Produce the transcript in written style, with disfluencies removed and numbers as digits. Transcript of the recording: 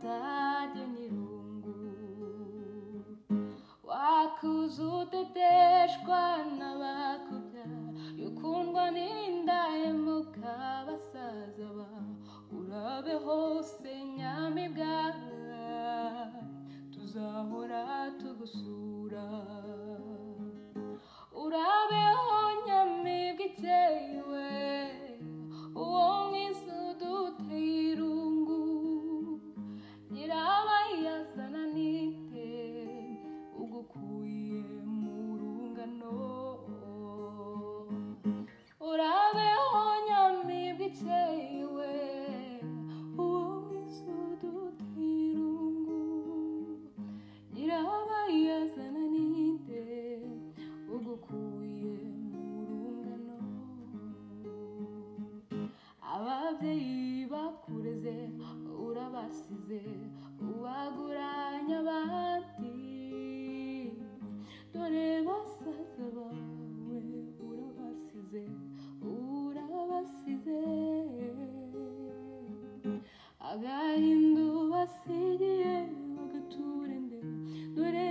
batajya n'irungu wakuze uteteshwa n'abakubya ukundwa n'indahemuka basaza ba urabe hose nyamibwa tuzahora tugusura urabeho nyamibwa ikewe uwo mwiza uduteye irungu nyirabayazana nite ugukuye mu rungano urabeho nyamibwa ikewe uwo mwiza uduteye irungu nyirabayazana nite ugukuye mu rungano ababyeyi bakureze urabasize ubaguranya abandi dore basaza bawe urabasize agahinda ubasigiye bagature nde dore